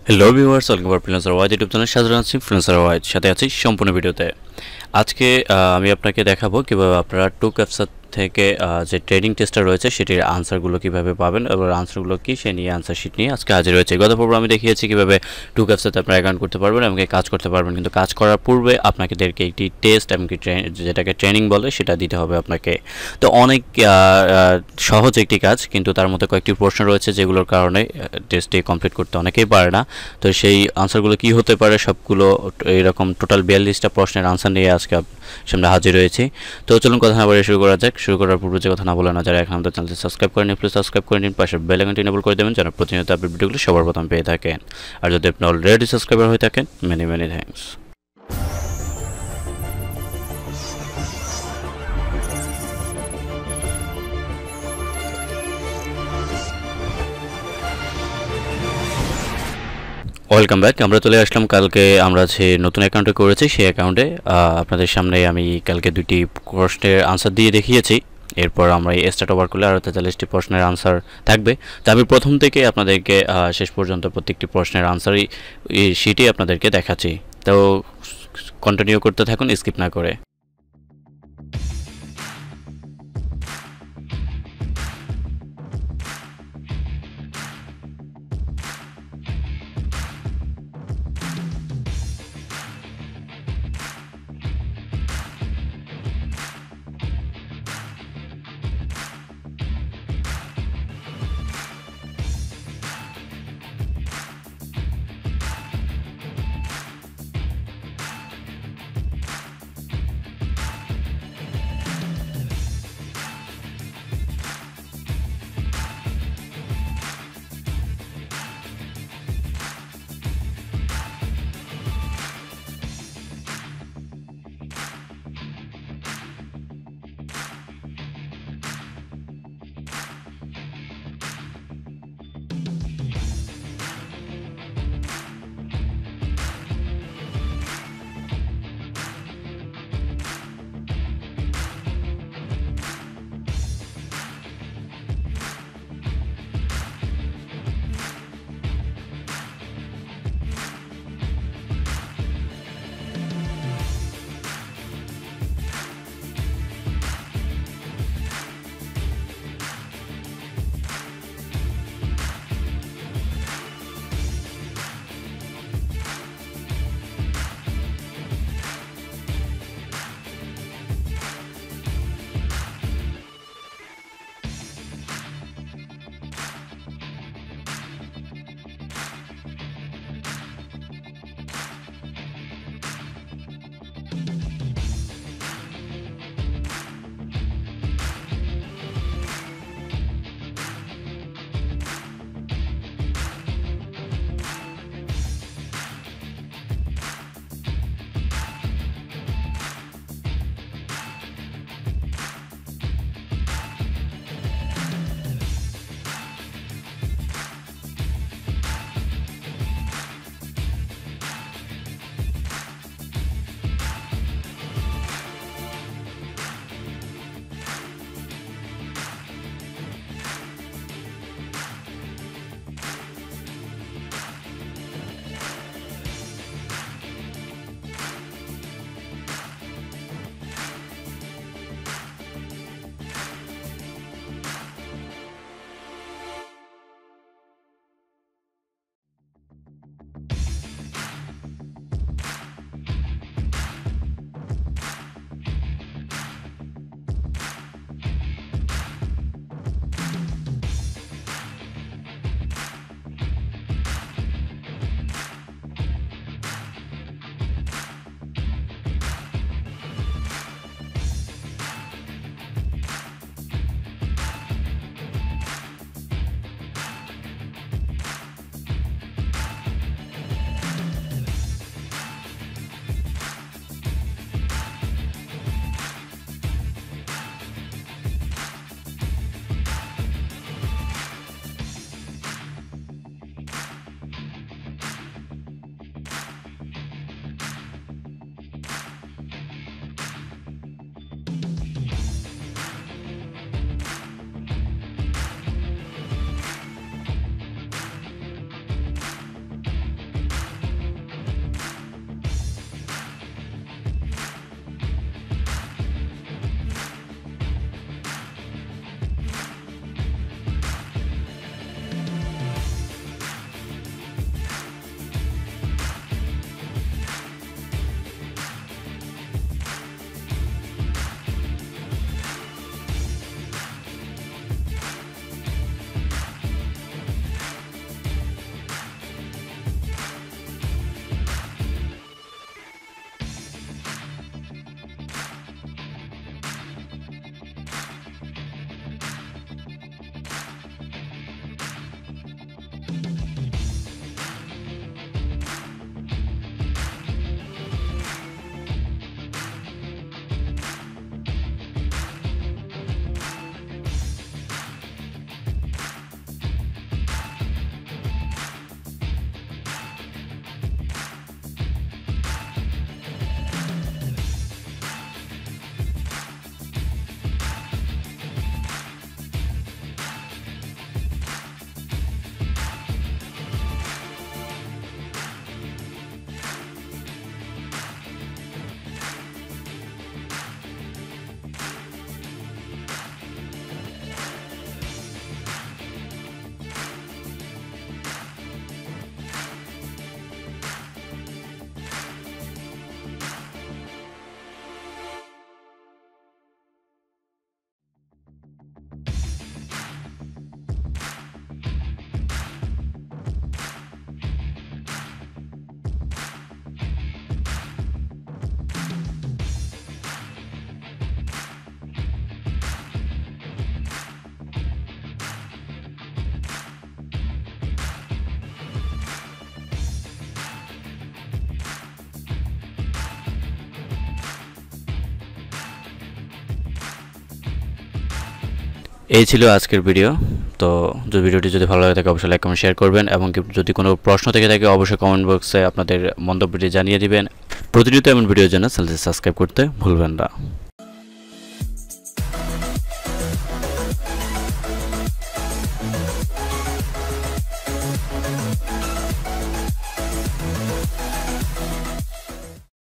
Hello viewers, welcome to freelancer Wahid YouTube channel. Saju আছি freelancer Wahid, সাথে আছি সম্পূর্ণ ভিডিওতে। আজকে আমি আপনাকে দেখাবো কিভাবে আপনারা টুক্যাপচা থেকে যে ট্রেডিং টেস্টটা রয়েছে সেটির আনসারগুলো কিভাবে পাবেন এবং আনসারগুলো কি সে নিয়ে আনসার শিট নিয়ে আজকে হাজির হয়েছে। গত পর্বে আমি দেখিয়েছি কিভাবে টুক্যাপচাতে আপনারা অ্যাকাউন্ট করতে পারবেন এবং কাজ করতে পারবেন, কিন্তু কাজ করার পূর্বে আপনাদেরকে একটি টেস্ট এবং যেটাকে ট্রেনিং বলে সেটা দিতে হবে আপনাকে। তো অনেক সহজ একটি কাজ, কিন্তু তার মধ্যে কয়েকটি প্রশ্ন রয়েছে যেগুলোর কারণে টেস্টটি কমপ্লিট করতে অনেকেই পারে না। তো সেই আনসারগুলো কি হতে পারে সবগুলো এরকম টোটাল 42টা প্রশ্নের আনসার নিয়ে আজকে সামনে হাজির হয়েছি। তো চলুন কথা না বলে শুরু করা যাক। শুরু করার পূর্বে যে কথা না বলে না, যারা এখন আমাদের চ্যানেলটি সাবস্ক্রাইব করেন প্লিজ সাবস্ক্রাইব করে নিন, পাশে বেল আইকনটি এনেবল করে দেবেন যেন প্রতিনিয়ত আপডেট ভিডিওগুলো সবার প্রথম পেয়ে থাকেন। আর যদি আপনি অলরেডি সাবস্ক্রাইবার হয়ে থাকেন, many many thanks. Welcome back. আমরা চলে আসলাম কালকে আমরা যে নতুন অ্যাকাউন্টে করেছি সেই অ্যাকাউন্টে। আপনাদের সামনে আমি কালকে দুটি প্রশ্নের আনসার দিয়ে দেখিয়েছি। এরপর আমরা এই স্টার্ট ওভার করলে আরও 43টি প্রশ্নের আনসার থাকবে। তো আমি প্রথম থেকে আপনাদেরকে শেষ পর্যন্ত প্রত্যেকটি প্রশ্নের আনসারই শিটই আপনাদেরকে দেখাচ্ছি। তো কন্টিনিউ করতে থাকুন স্কিপ না করে। এই ছিল আজকের ভিডিও। তো ভিডিওটি যদি ভালো লাগে থাকে অবশ্যই লাইক কমেন্ট শেয়ার করবেন এবং যদি কোনো প্রশ্ন থেকে থাকে অবশ্যই কমেন্ট বক্সে আপনাদের মন্তব্যটি জানিয়ে দিবেন। প্রতিনিয়ত এমন ভিডিওর জন্য চ্যানেলটি সাবস্ক্রাইব করতে ভুলবেন না।